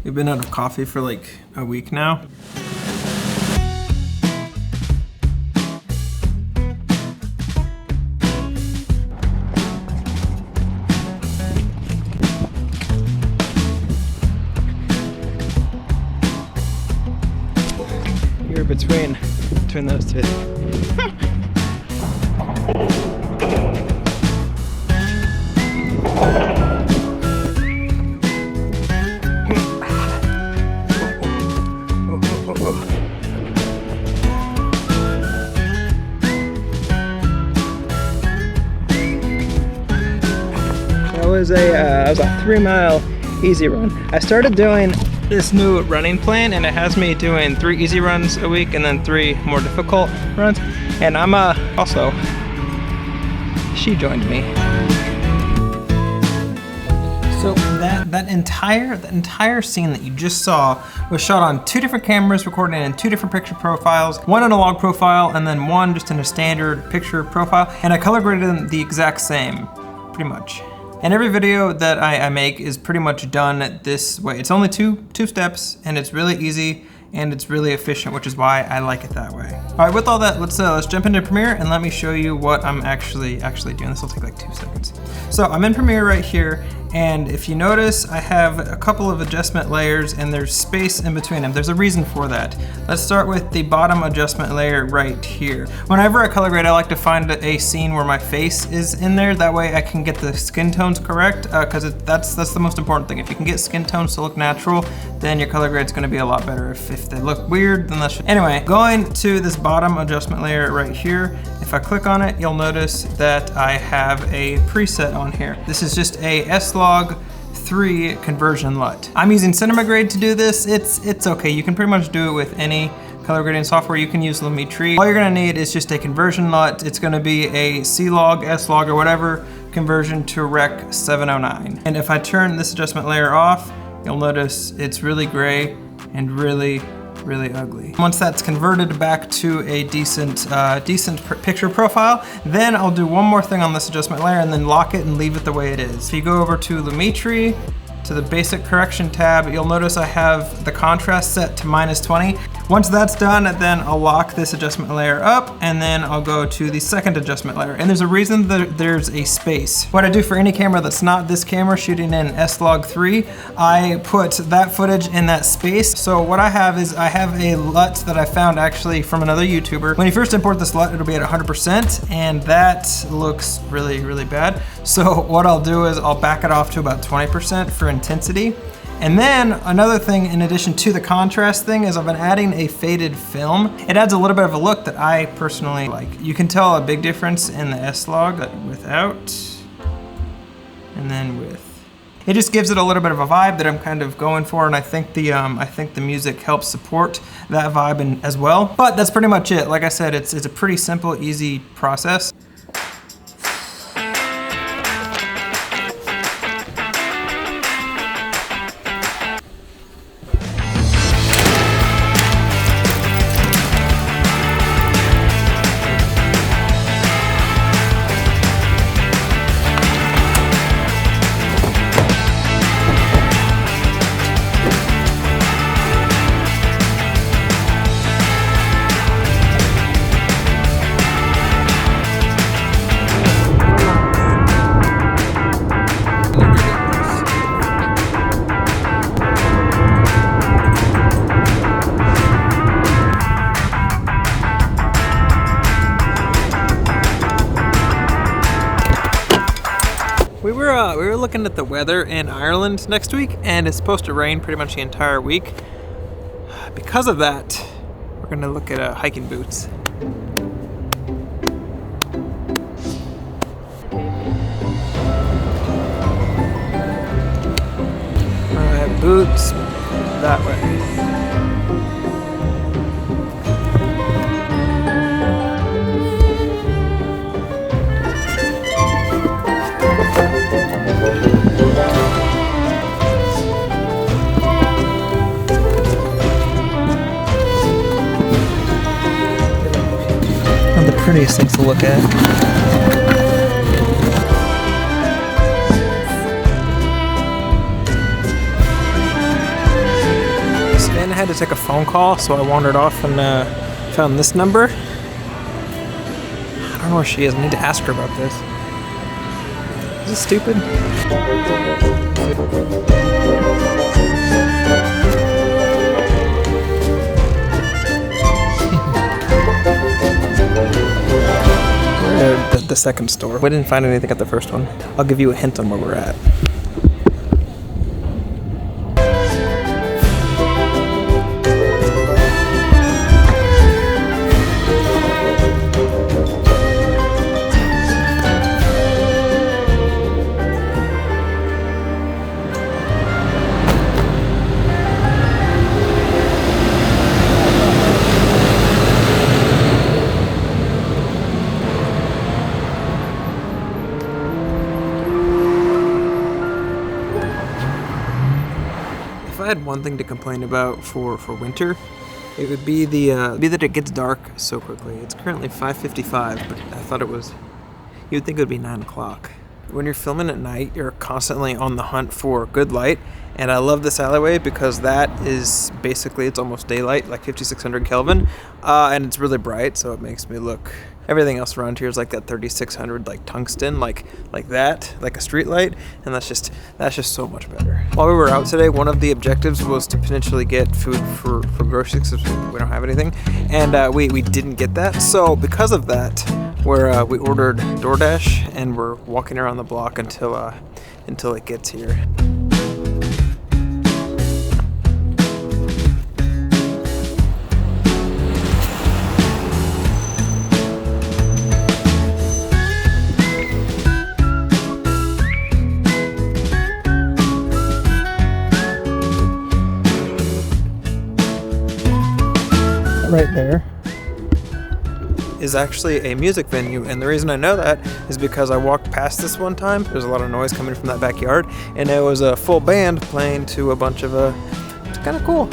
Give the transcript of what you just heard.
we've been out of coffee for like a week now. You're between those two. That was a 3-mile easy run. I started doing this new running plan and it has me doing 3 easy runs a week and then 3 more difficult runs. And I'm also, she joined me. So that entire scene that you just saw was shot on 2 different cameras, recorded in 2 different picture profiles, one analog profile and then one just in a standard picture profile. And I color graded them the exact same, pretty much. And every video that I make is pretty much done this way. It's only two steps and it's really easy and it's really efficient, which is why I like it that way. All right, with all that, let's jump into Premiere and let me show you what I'm actually doing. This will take like 2 seconds. So I'm in Premiere right here, and if you notice, I have a couple of adjustment layers and there's space in between them. There's a reason for that. Let's start with the bottom adjustment layer right here. Whenever I color grade, I like to find a scene where my face is in there. That way I can get the skin tones correct, because that's the most important thing. If you can get skin tones to look natural, then your color grade's gonna be a lot better. If they look weird, then that's... Anyway, going to this bottom adjustment layer right here, if I click on it, you'll notice that I have a preset on here. This is just a S-Log3 conversion LUT. I'm using Cinema Grade to do this. It's okay. You can pretty much do it with any color grading software. You can use Lumetri. All you're gonna need is just a conversion LUT. It's gonna be a C-Log, S-Log, or whatever conversion to Rec 709. And if I turn this adjustment layer off, you'll notice it's really gray and really ugly. Once that's converted back to a decent picture profile, then I'll do one more thing on this adjustment layer and then lock it and leave it the way it is. If you go over to Lumetri, to the basic correction tab, you'll notice I have the contrast set to -20. Once that's done, then I'll lock this adjustment layer up and then I'll go to the second adjustment layer. And there's a reason that there's a space. What I do for any camera that's not this camera shooting in S-Log3, I put that footage in that space. So what I have is I have a LUT that I found actually from another YouTuber. When you first import this LUT, it'll be at 100% and that looks really bad. So what I'll do is I'll back it off to about 20% for intensity. And then another thing in addition to the contrast thing is I've been adding a faded film. It adds a little bit of a look that I personally like. You can tell a big difference in the S-Log without and then with. It just gives it a little bit of a vibe that I'm kind of going for, and I think the music helps support that vibe as well. But that's pretty much it. Like I said, it's a pretty simple, easy process. We were looking at the weather in Ireland next week, and it's supposed to rain pretty much the entire week. Because of that, we're gonna look at hiking boots. I have boots that way. Prettiest things to look at. had to take a phone call, so I wandered off and found this number. I don't know where she is. I need to ask her about this. Is this stupid? We're at the second store. We didn't find anything at the first one. I'll give you a hint on where we're at. If I had one thing to complain about for winter, it would be that it gets dark so quickly. It's currently 5:55, but I thought you'd think it would be 9 o'clock. When you're filming at night, you're constantly on the hunt for good light, and I love this alleyway because that is basically, it's almost daylight, like 5600 Kelvin, and it's really bright, so it makes me look, everything else around here is like that 3600, like tungsten, like that, like a street light, and that's just so much better. While we were out today, one of the objectives was to potentially get food for groceries because we don't have anything, and we didn't get that, so because of that, we ordered DoorDash, and we're walking around the block until it gets here. Right there is actually a music venue, and the reason I know that is because I walked past this one time. There's a lot of noise coming from that backyard, and it was a full band playing to a bunch of it's kind of cool.